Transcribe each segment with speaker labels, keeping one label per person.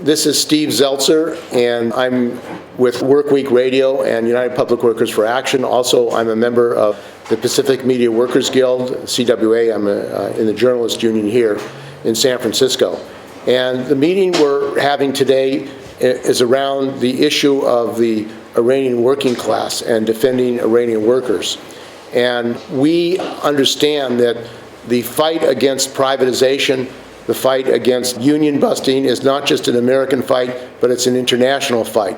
Speaker 1: This is Steve Zeltzer, and I'm with Workweek Radio and United Public Workers for Action. Also, I'm a member of the Pacific Media Workers Guild, CWA. I'm in the Journalist Union here in San Francisco. And the meeting we're having today is around the issue of the Iranian working class and defending Iranian workers. And we understand that the fight against privatization, the fight against union busting is not just an American fight, but it's an international fight.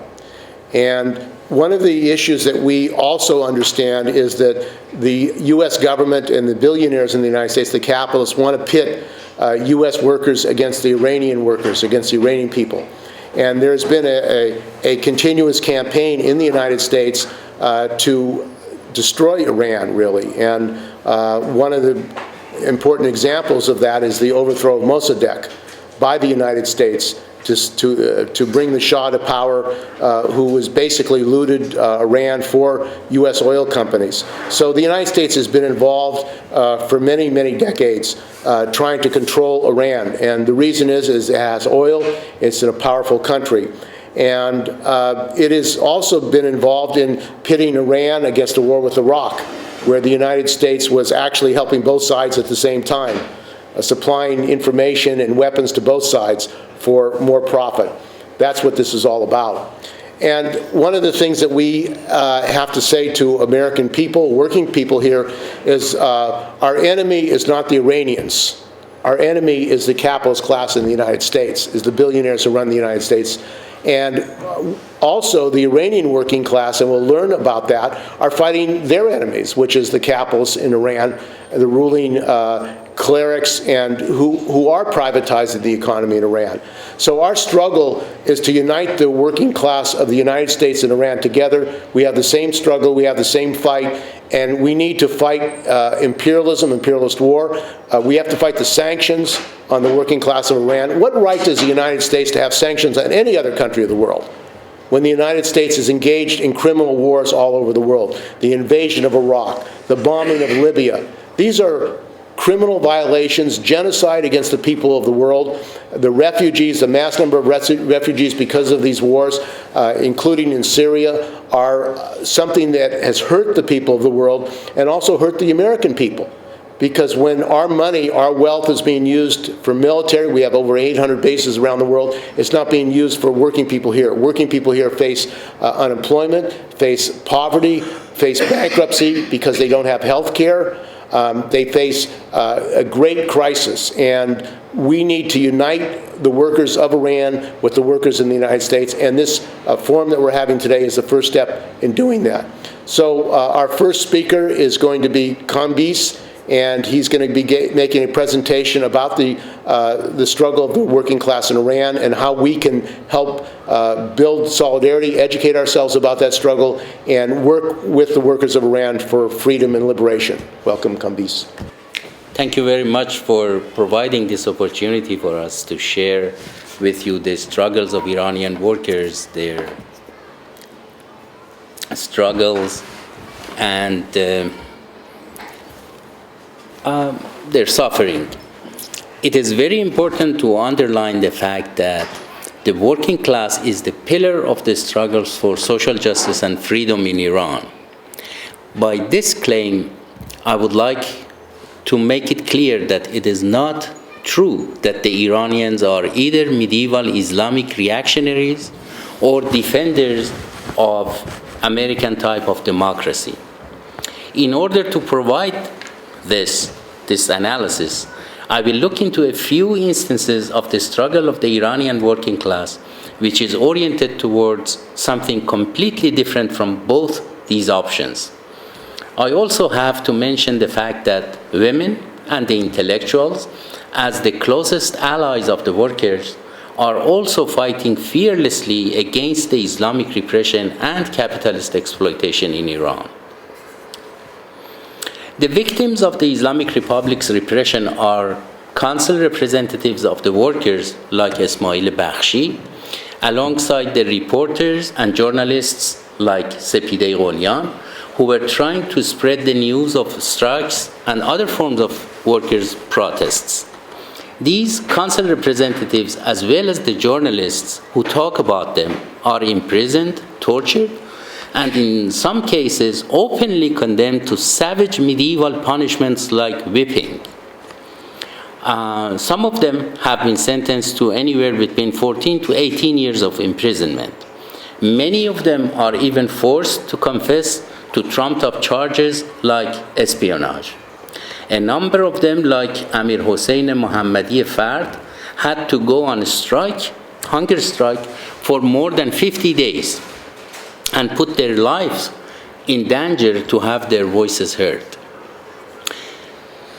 Speaker 1: And one of the issues that we also understand is that the U.S. government and the billionaires in the United States, the capitalists, want to pit U.S. workers against the Iranian workers, against the Iranian people. And there's been a continuous campaign in the United States to destroy Iran, really. And one of the important examples of that is the overthrow of Mossadegh by the United States to bring the Shah to power, who was basically looted Iran for U.S. oil companies. So the United States has been involved for many, many decades trying to control Iran. And the reason is it has oil, it's in a powerful country. And it has also been involved in pitting Iran against a war with Iraq, where the United States was actually helping both sides at the same time, supplying information and weapons to both sides for more profit. That's what this is all about. And one of the things that we have to say to American people, working people here, is our enemy is not the Iranians. Our enemy is the capitalist class in the United States, is the billionaires who run the United States. And also the Iranian working class, and we'll learn about that, are fighting their enemies, which is the capitalists in Iran, the ruling clerics, and who are privatizing the economy in Iran. So our struggle is to unite the working class of the United States and Iran together. We have the same struggle, we have the same fight, and we need to fight imperialism, imperialist war. We have to fight the sanctions on the working class of Iran. What right does the United States to have sanctions on any other country of the world when the United States is engaged in criminal wars all over the world? The invasion of Iraq, the bombing of Libya. These are criminal violations, genocide against the people of the world. The refugees, the mass number of refugees because of these wars, including in Syria, are something that has hurt the people of the world and also hurt the American people. Because when our money, our wealth is being used for military, we have over 800 bases around the world, it's not being used for working people here. Working people here face unemployment, face poverty, face bankruptcy because they don't have health care. They face a great crisis, and we need to unite the workers of Iran with the workers in the United States, and this forum that we're having today is the first step in doing that. So our first speaker is going to be Condemn, and he's going to be making a presentation about the struggle of the working class in Iran and how we can help build solidarity, educate ourselves about that struggle, and work with the workers of Iran for freedom and liberation. Welcome, Condemn.
Speaker 2: Thank you very much for providing this opportunity for us to share with you the struggles of Iranian workers, their struggles, and their suffering. It is very important to underline the fact that the working class is the pillar of the struggles for social justice and freedom in Iran. By this claim, I would like to make it clear that it is not true that the Iranians are either medieval Islamic reactionaries or defenders of American type of democracy. In order to provide this analysis, I will look into a few instances of the struggle of the Iranian working class, which is oriented towards something completely different from both these options. I also have to mention the fact that women and the intellectuals, as the closest allies of the workers, are also fighting fearlessly against the Islamic repression and capitalist exploitation in Iran. The victims of the Islamic Republic's repression are council representatives of the workers like Ismail Bakhshi, alongside the reporters and journalists like Sepideh Gholian, who were trying to spread the news of strikes and other forms of workers' protests. These council representatives, as well as the journalists who talk about them, are imprisoned, tortured, and in some cases openly condemned to savage medieval punishments like whipping. Some of them have been sentenced to anywhere between 14 to 18 years of imprisonment. Many of them are even forced to confess to trumped-up charges like espionage. A number of them, like Amir Hossein Mohammadi Fard, had to go on strike, hunger strike, for more than 50 days and put their lives in danger to have their voices heard.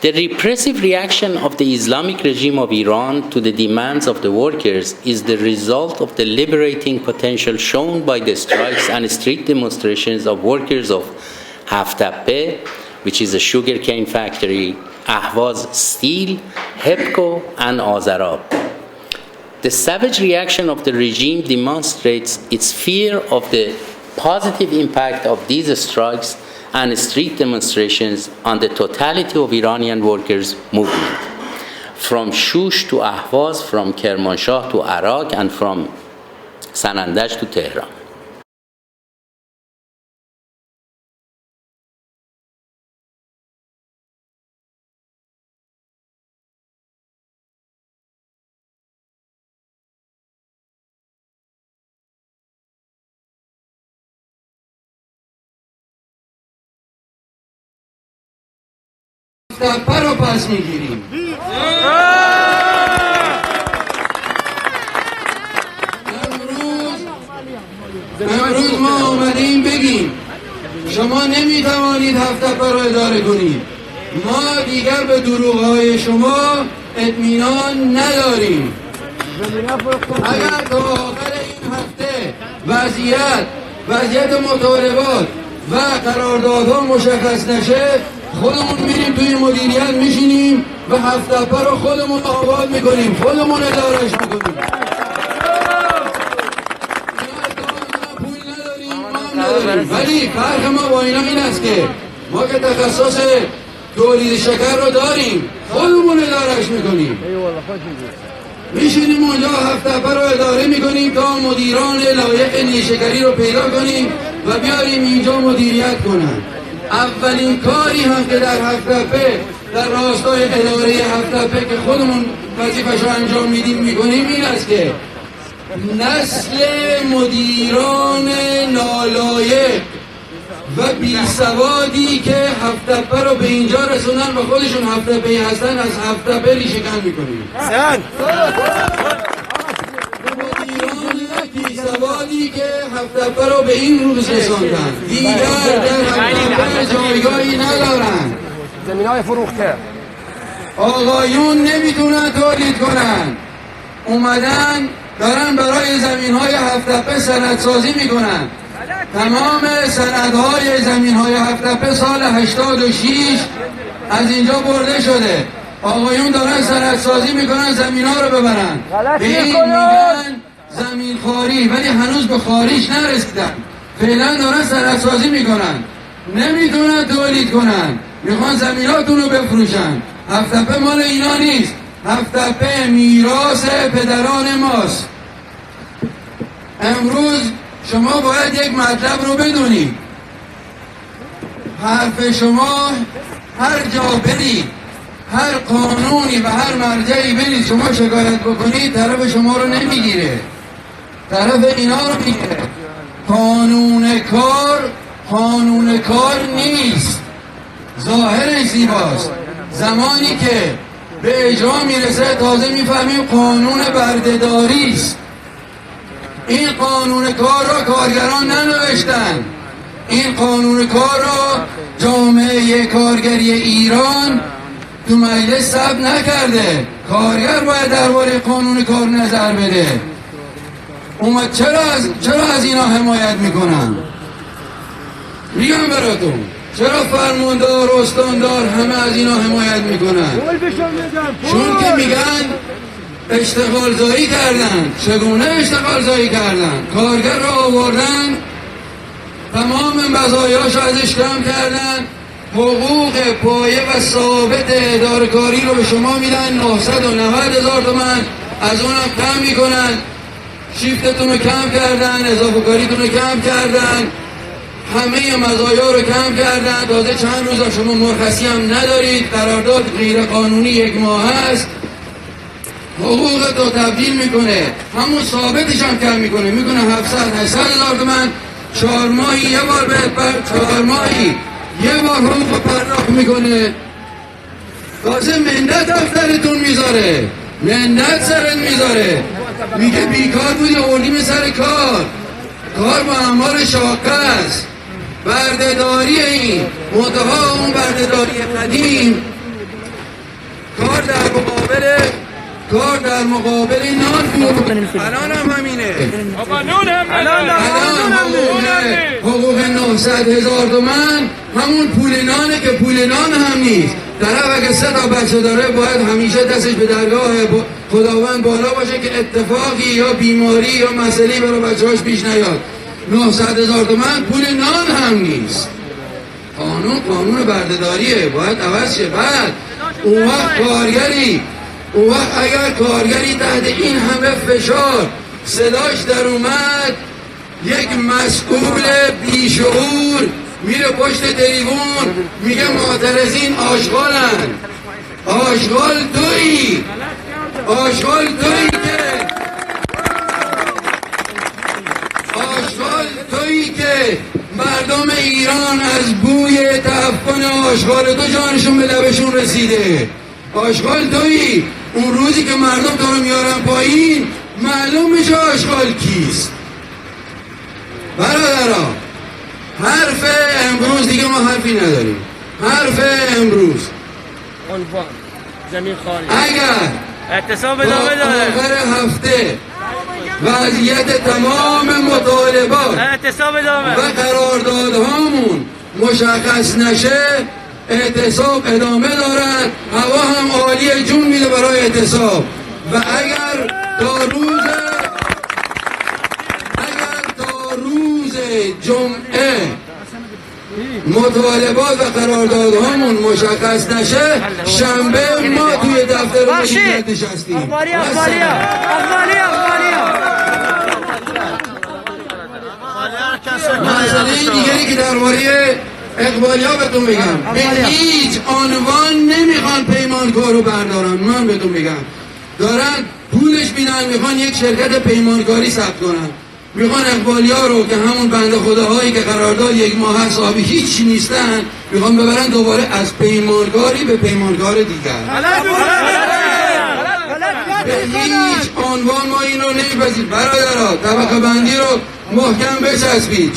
Speaker 2: The repressive reaction of the Islamic regime of Iran to the demands of the workers is the result of the liberating potential shown by the strikes and street demonstrations of workers of Haftape, which is a sugarcane factory, Ahvaz Steel, HEPCO, and Azarab. The savage reaction of the regime demonstrates its fear of the positive impact of these strikes and street demonstrations on the totality of Iranian workers' movement, from Shush to Ahvaz, from Kermanshah to Arak, and from Sanandaj to Tehran.
Speaker 3: تپه رو پس میگیریم. امروز ما آمدیم بگیم شما نمیتوانید هفت‌تپه رو اداره کنید. ما دیگر به دروغ‌های شما اطمینان نداریم. اگر تا آخر این هفته وضعیت مطالبات و قراردادها مشخص نشه، خودمون میریم توی مدیریت میشینیم و هفت‌تپه رو خودمون آباد میکنیم، خودمون ادارش میکنیم. ولی فرق ما با اینا این است که ما که تخصص تولید شکر رو داریم، خودمون ادارش میکنیم. میشینیم اونجا هفت‌تپه رو اداره میکنیم تا مدیران لایق نیشکری رو پیدا کنیم و بیاریم اینجا مدیریت کنن. اولین کاری هم که در هفت‌تپه، در راستای اداره هفت‌تپه که خودمون وظیفه‌شو انجام میدیم میکنیم این است که نسل مدیران نالایق و بیسوادی که هفت‌تپه رو به اینجا رسوندن و خودشون هفت‌تپه‌ای هستن از هفت‌تپه ریشه‌کن میکنیم. بیسوادی که هفت‌تپه رو به این روز رسوندن دیگر در هفت‌تپه جایگاهی ندارن.
Speaker 4: زمین‌های فروخته
Speaker 3: آقایون نمیتونن تولید کنن، اومدن دارن برای زمین‌های هفت‌تپه سندسازی میکنن. تمام سندهای زمین‌های هفت‌تپه سال 86 از اینجا برده شده. آقایون دارن سندسازی میکنن زمین‌ها رو ببرن. به این میگن زمین خواری، ولی هنوز به خواریش نرسیدن. فعلا دارن سندسازی میکنن، نمیتونن تولید کنن، میخوان زمیناتون رو بفروشن. هفت‌تپه مال اینا نیست، هفت‌تپه میراث پدران ماست. امروز شما باید یک مطلب رو بدونید، حرف شما هر جا برید، هر قانونی و هر مرجعی برید شما شکایت بکنید، طرف شما رو نمیگیره، طرف اینا رو میگیره. قانون کار نیست، ظاهرش زیباست، زمانی که به اجرا میرسه تازه میفهمیم قانون بردهداری است. این قانون کار را کارگران ننوشتن، این قانون کار را جامعه کارگری ایران تو مجلس ثبت نکرده. کارگر باید درباره قانون کار نظر بده. چرا از اینا حمایت میکنن؟ میگم براتون چرا فرماندار، استاندار همه از اینا حمایت میکنن؟ چون که میگن اشتغال زایی کردن. چگونه اشتغال زایی کردن؟ کارگر را آوردن، تمام مزایاش ازش کم کردن، حقوق پایه و ثابت اداره کاری رو به شما میدن 990,000 تومان، از اونم کم میکنن، شیفتتون رو کم کردن، اضافه کاریتون رو کم کردن، همه مزایا رو کم کردن. تازه چند روز شما مرخصی هم ندارید، قرارداد غیر قانونی 1 ماه هست، حقوق تو تبدیل میکنه، همون ثابتش هم کم میکنه، 700,000 تومان 4 ماهی یه بار بهت 4 ماهی یه بار حقوق پرداخت میکنه. تازه منت دفترتون میذاره، منت سرت میذاره، میگه بیکار بودی آوردیم سر کار با اعمال شاقه است. بردهداری این منتها اون بردهداری قدیم کار در مقابل نان بود، الان هم همینه. حقوق 900,000 تومان همون پول نانه که پول نان هم نیست. طرف اگه 3 تا بچه داره باید همیشه دستش به درگاه خداوند بالا باشه که اتفاقی یا بیماری یا مسئله برای بچه‌هاش پیش نیاد. 900,000 تومان پول نان هم نیست. قانون بردهداریه، باید عوض شه. بعد اون وقت اگر کارگری تحت این همه فشار صداش در اومد، یک مسئول بیشعور میره پشت تریبون میگه معترضین آشغالن. آشغال تویی که مردم ایران از بوی تعفن آشغال تو جانشون به لبشون رسیده. آشغال تویی. اون روزی که مردم تو رو میارن پایین معلوم میشه آشغال کیست. برادرها، حرف امروز دیگه ما حرفی نداریم. حرف امروز اگر
Speaker 4: اعتصاب ادامه داره،
Speaker 3: آخر هفته وضعیت تمام مطالبات و قراردادهامون مشخص نشه، اعتصاب ادامه دارد. هوا هم عالی جون میده برای اعتصاب. و اگر تا روز جمعه مطالبات و قراردادهامون مشخص نشه، شنبه ما توی دفتر مدیریت نشستیم. مسئله دیگری که درباره اقبالیا بهتون میگم، به هیچ عنوان نمیخوان پیمانکار رو بردارن. من بهتون میگم دارن پولش میدن، میخوان یک شرکت پیمانکاری ثبت کنن، میخوان اقبالیا رو که همون بنده خداهایی که قرارداد 1 ماه هست صاحب هیچ نیستن، میخوان ببرن دوباره از پیمانکاری به پیمانکار دیگر. به هیچ عنوان ما این رو نمیپذیریم. برادرها، طبقه بندی رو محکم بچسبید.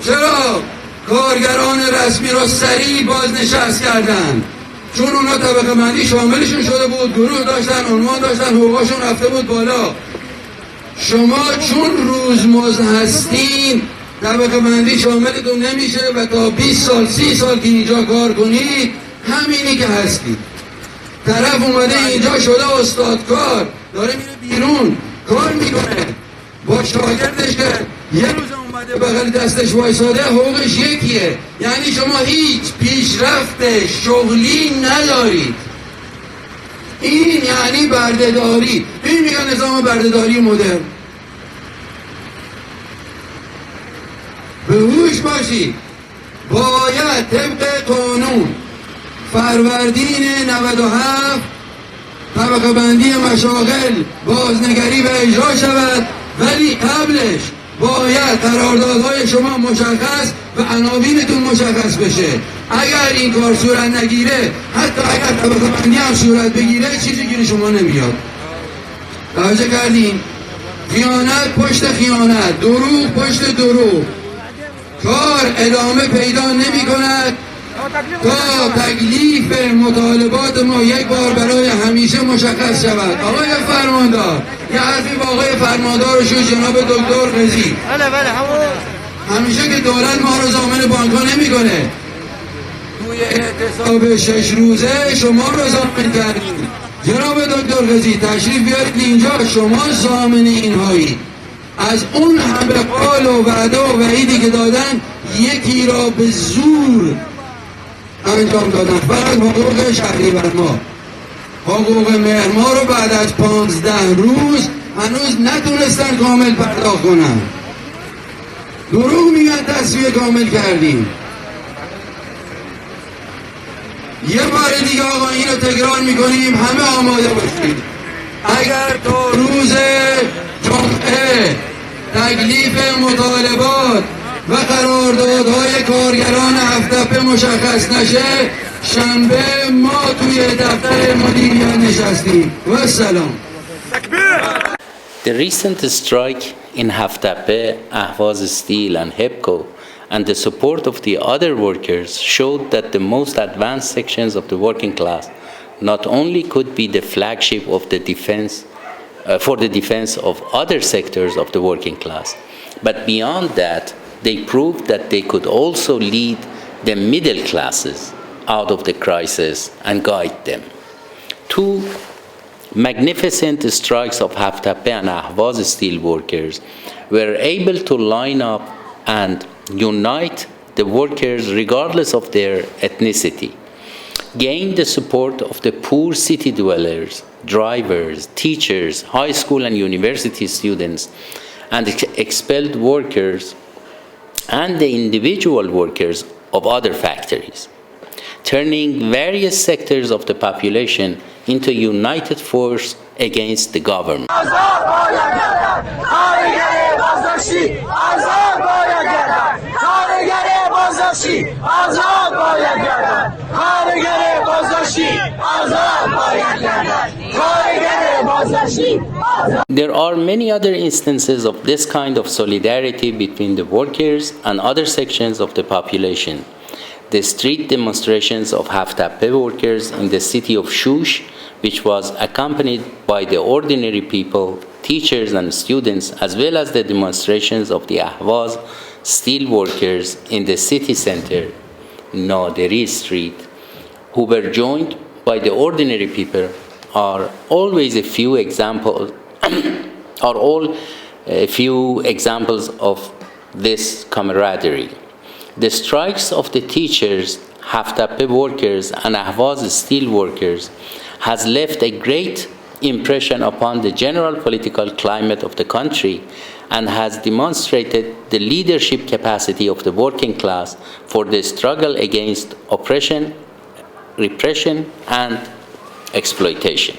Speaker 3: چرا کارگران رسمی رو سریع بازنشست کردن؟ چون اونا طبقه بندی شاملشون شده بود، گروه داشتن، عنوان داشتن، حقوقشون رفته بود بالا. شما چون روزمزد هستین طبقه بندی شاملتون نمیشه و تا 20 سال 30 سال که اینجا کار کنید همینی که هستید. طرف اومده اینجا شده استادکار، داره میره بیرون کار میکنه با شاگردش که یه روز اومده بغل دستش وایساده، حقوقش یکیه. یعنی شما هیچ پیشرفت شغلی ندارید. این یعنی بردهداری. این میگن نظام بردهداری مدرن. به هوش باشید. باید طبق قانون فروردین 97 طبقه بندی مشاغل بازنگری و اجرا شود، ولی قبلش باید قراردادهای شما مشخص و عناوینتون مشخص بشه. اگر این کار صورت نگیره، حتی اگر طبقه بندی هم صورت بگیره، چیزی گیر شما نمیاد. توجه کردین؟ خیانت پشت خیانت، دروغ پشت دروغ. کار ادامه پیدا نمی کند تا تکلیف مطالبات ما یک بار برای همیشه مشخص شود. آقای فرماندار، یه حرفی با آقای فرماندار و جناب دکتر قضی. همیشه که دولت ما رو ضامن بانک‌ها نمی‌کنه. توی اعتصاب 6 روزه شما رو ضامن کردید. جناب دکتر قضی تشریف بیارید اینجا، شما ضامن اینهایی. از اون همه قول و وعده و وعیدی که دادن یکی را به زور انجام دادن. فقط حقوق شهریور ما، حقوق مهر ما رو بعد از 15 روز هنوز نتونستن کامل پرداخت کنن. دروغ میگن تصفیه کامل کردیم. یه بار دیگه آقا اینو تکرار میکنیم، همه آماده باشید. اگر تا روز جمعه تکلیف مطالبات و قراردادهای کارگران هفت‌تپه مشخص نشه، شنبه ما توی دفتر مدیریت نشستیم. و سلام.
Speaker 2: The recent strike in Haftape, Ahvaz Steel and HEPCO and the support of the other workers showed that the most advanced sections of the working class not only could be the flagship of the defense for the defense of other sectors of the working class, but beyond that, they proved that they could also lead the middle classes out of the crisis and guide them. Two magnificent strikes of Haftape and Ahvaz steel workers were able to line up and unite the workers regardless of their ethnicity, gain the support of the poor city dwellers, drivers, teachers, high school and university students, and expelled workers and the individual workers of other factories, turning various sectors of the population into a united force against the government. There are many other instances of this kind of solidarity between the workers and other sections of the population. The street demonstrations of Haftape workers in the city of Shush, which was accompanied by the ordinary people, teachers and students, as well as the demonstrations of the Ahvaz steel workers in the city center, Naderi Street, who were joined by the ordinary people, are always a few examples of this camaraderie. The strikes of the teachers, Haftape workers, and Ahvaz steel workers has left a great impression upon the general political climate of the country and has demonstrated the leadership capacity of the working class for the struggle against oppression, repression, and exploitation.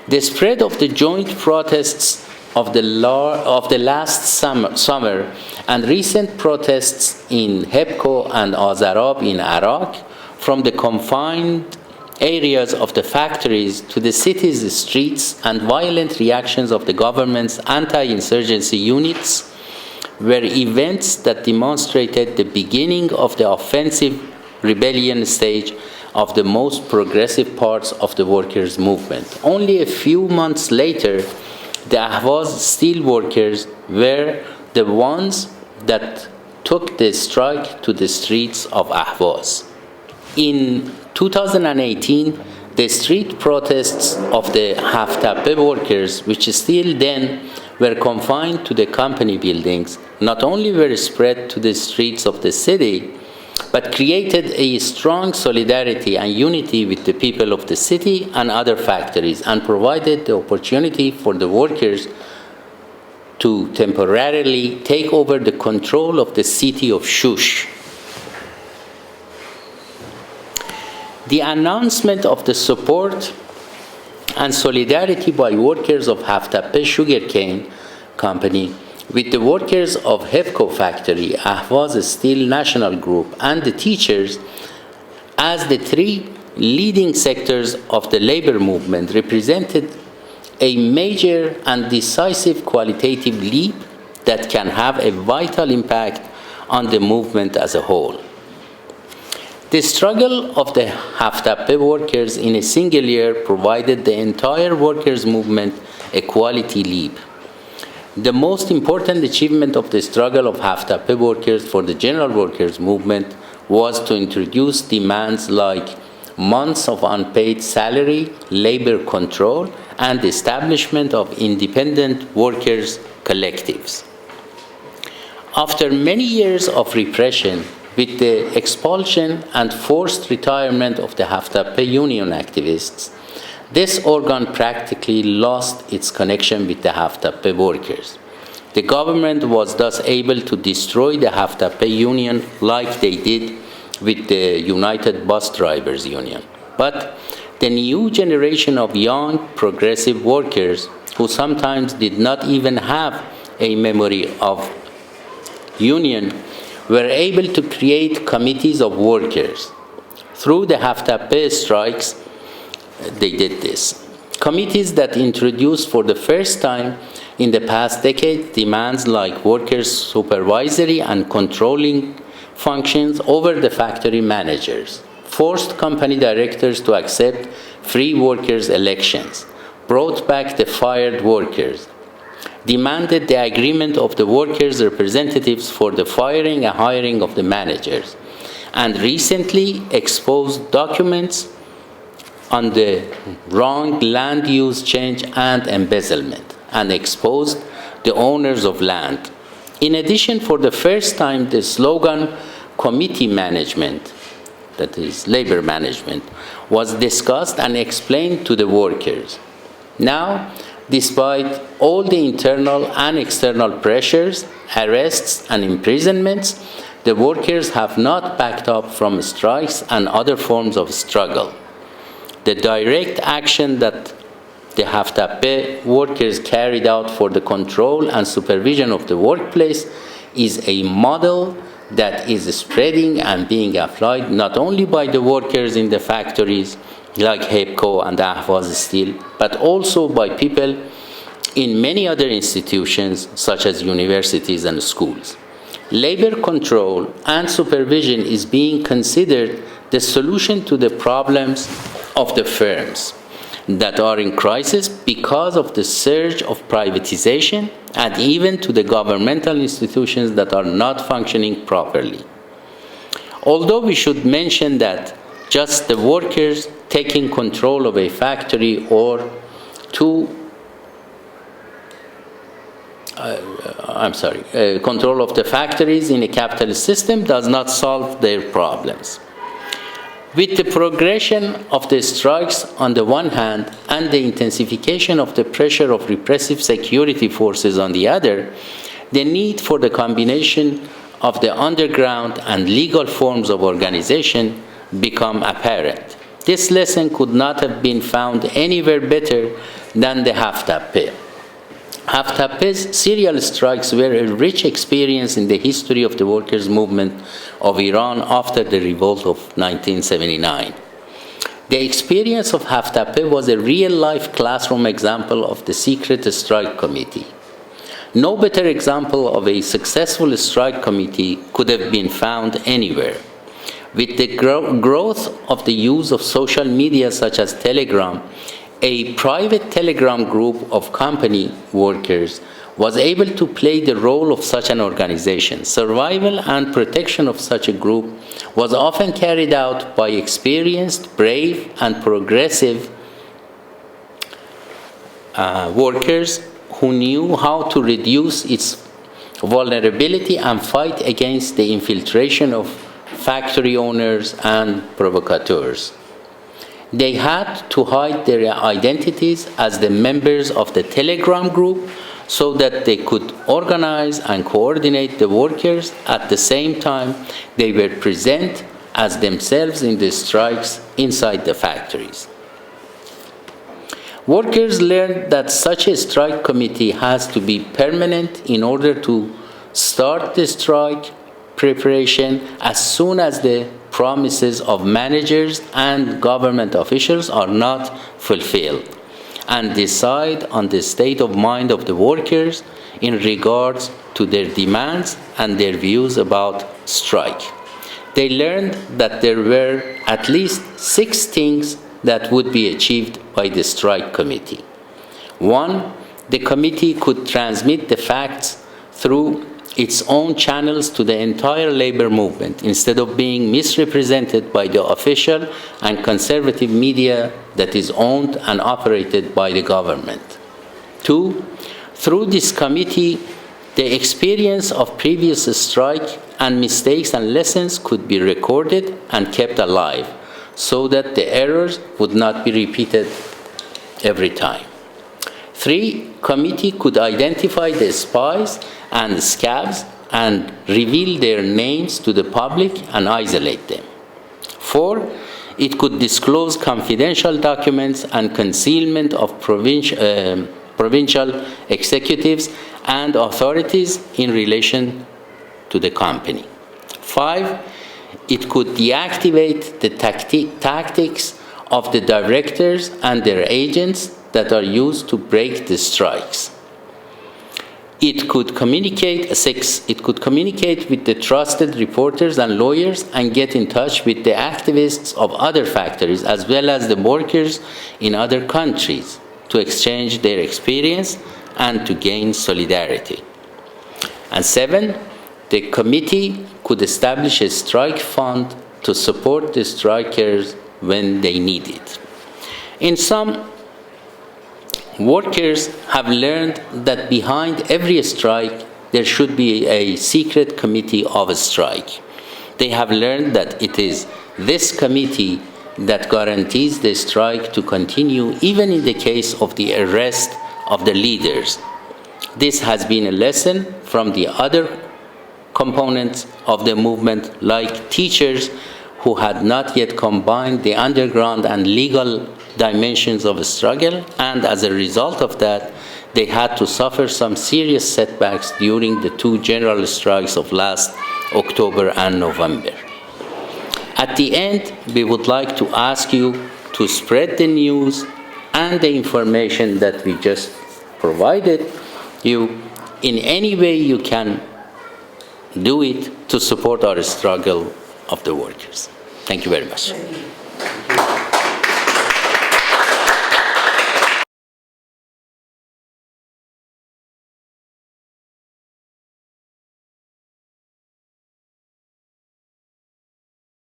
Speaker 2: The spread of the joint protests of the last summer and recent protests in HEPCO and Azarab in Iraq, from the confined areas of the factories to the city's streets, and violent reactions of the government's anti-insurgency units, were events that demonstrated the beginning of the offensive rebellion stage of the most progressive parts of the workers' movement. Only a few months later, the Ahvaz steel workers were the ones that took the strike to the streets of Ahvaz. In 2018, the street protests of the Haftape workers, which still then were confined to the company buildings, not only were spread to the streets of the city, but created a strong solidarity and unity with the people of the city and other factories, and provided the opportunity for the workers to temporarily take over the control of the city of Shush. The announcement of the support and solidarity by workers of Haftape sugarcane company with the workers of HEPCO factory, Ahvaz Steel National Group, and the teachers as the three leading sectors of the labor movement represented a major and decisive qualitative leap that can have a vital impact on the movement as a whole. The struggle of the Haftape workers in a single year provided the entire workers' movement a quality leap. The most important achievement of the struggle of Haftape workers for the general workers' movement was to introduce demands like months of unpaid salary, labor control, and establishment of independent workers' collectives. After many years of repression, with the expulsion and forced retirement of the Haftape union activists, this organ practically lost its connection with the Haftape workers. The government was thus able to destroy the Haftape union like they did with the United Bus Drivers Union. But the new generation of young, progressive workers, who sometimes did not even have a memory of union, were able to create committees of workers. Through the Haftape strikes, they did this. Committees that introduced for the first time in the past decade demands like workers' supervisory and controlling functions over the factory managers, forced company directors to accept free workers' elections, brought back the fired workers, demanded the agreement of the workers' representatives for the firing and hiring of the managers, and recently exposed documents on the wrong land use change and embezzlement, and exposed the owners of land. In addition, for the first time, the slogan committee management, that is labor management, was discussed and explained to the workers. Now, despite all the internal and external pressures, arrests, and imprisonments, the workers have not backed up from strikes and other forms of struggle. The direct action that the Haftape workers carried out for the control and supervision of the workplace is a model that is spreading and being applied not only by the workers in the factories like HEPCO and Ahvaz Steel, but also by people in many other institutions such as universities and schools. Labor control and supervision is being considered the solution to the problems of the firms that are in crisis because of the surge of privatization, and even to the governmental institutions that are not functioning properly. Although we should mention that just the workers taking control of a factory or control of the factories in a capitalist system does not solve their problems. With the progression of the strikes on the one hand and the intensification of the pressure of repressive security forces on the other, the need for the combination of the underground and legal forms of organization become apparent. This lesson could not have been found anywhere better than the Haftape. Haftape's serial strikes were a rich experience in the history of the workers' movement of Iran after the revolt of 1979. The experience of Haftape was a real-life classroom example of the secret strike committee. No better example of a successful strike committee could have been found anywhere. With the growth of the use of social media such as Telegram, a private Telegram group of company workers was able to play the role of such an organization. Survival and protection of such a group was often carried out by experienced, brave, and progressive workers who knew how to reduce its vulnerability and fight against the infiltration of factory owners and provocateurs. They had to hide their identities as the members of the Telegram group so that they could organize and coordinate the workers. At the same time, they were present as themselves in the strikes inside the factories. Workers learned that such a strike committee has to be permanent in order to start the strike preparation as soon as the promises of managers and government officials are not fulfilled, and decide on the state of mind of the workers in regards to their demands and their views about strike. They learned that there were at least 6 things that would be achieved by the strike committee. 1, the committee could transmit the facts through its own channels to the entire labor movement instead of being misrepresented by the official and conservative media that is owned and operated by the government. 2, through this committee, the experience of previous strike and mistakes and lessons could be recorded and kept alive so that the errors would not be repeated every time. 3, committee could identify the spies and scabs and reveal their names to the public and isolate them. 4, it could disclose confidential documents and concealment of provincial executives and authorities in relation to the company. 5, it could deactivate the tactics of the directors and their agents that are used to break the strikes. It could communicate with the trusted reporters and lawyers and get in touch with the activists of other factories as well as the workers in other countries to exchange their experience and to gain solidarity. And 7, the committee could establish a strike fund to support the strikers when they need it. In sum, workers have learned that behind every strike there should be a secret committee of a strike. They have learned that it is this committee that guarantees the strike to continue even in the case of the arrest of the leaders. This has been a lesson from the other components of the movement, like teachers who had not yet combined the underground and legal dimensions of a struggle, and as a result of that, they had to suffer some serious setbacks during the 2 general strikes of last October and November. At the end, we would like to ask you to spread the news and the information that we just provided you in any way you can do it to support our struggle of the workers. Thank you very much.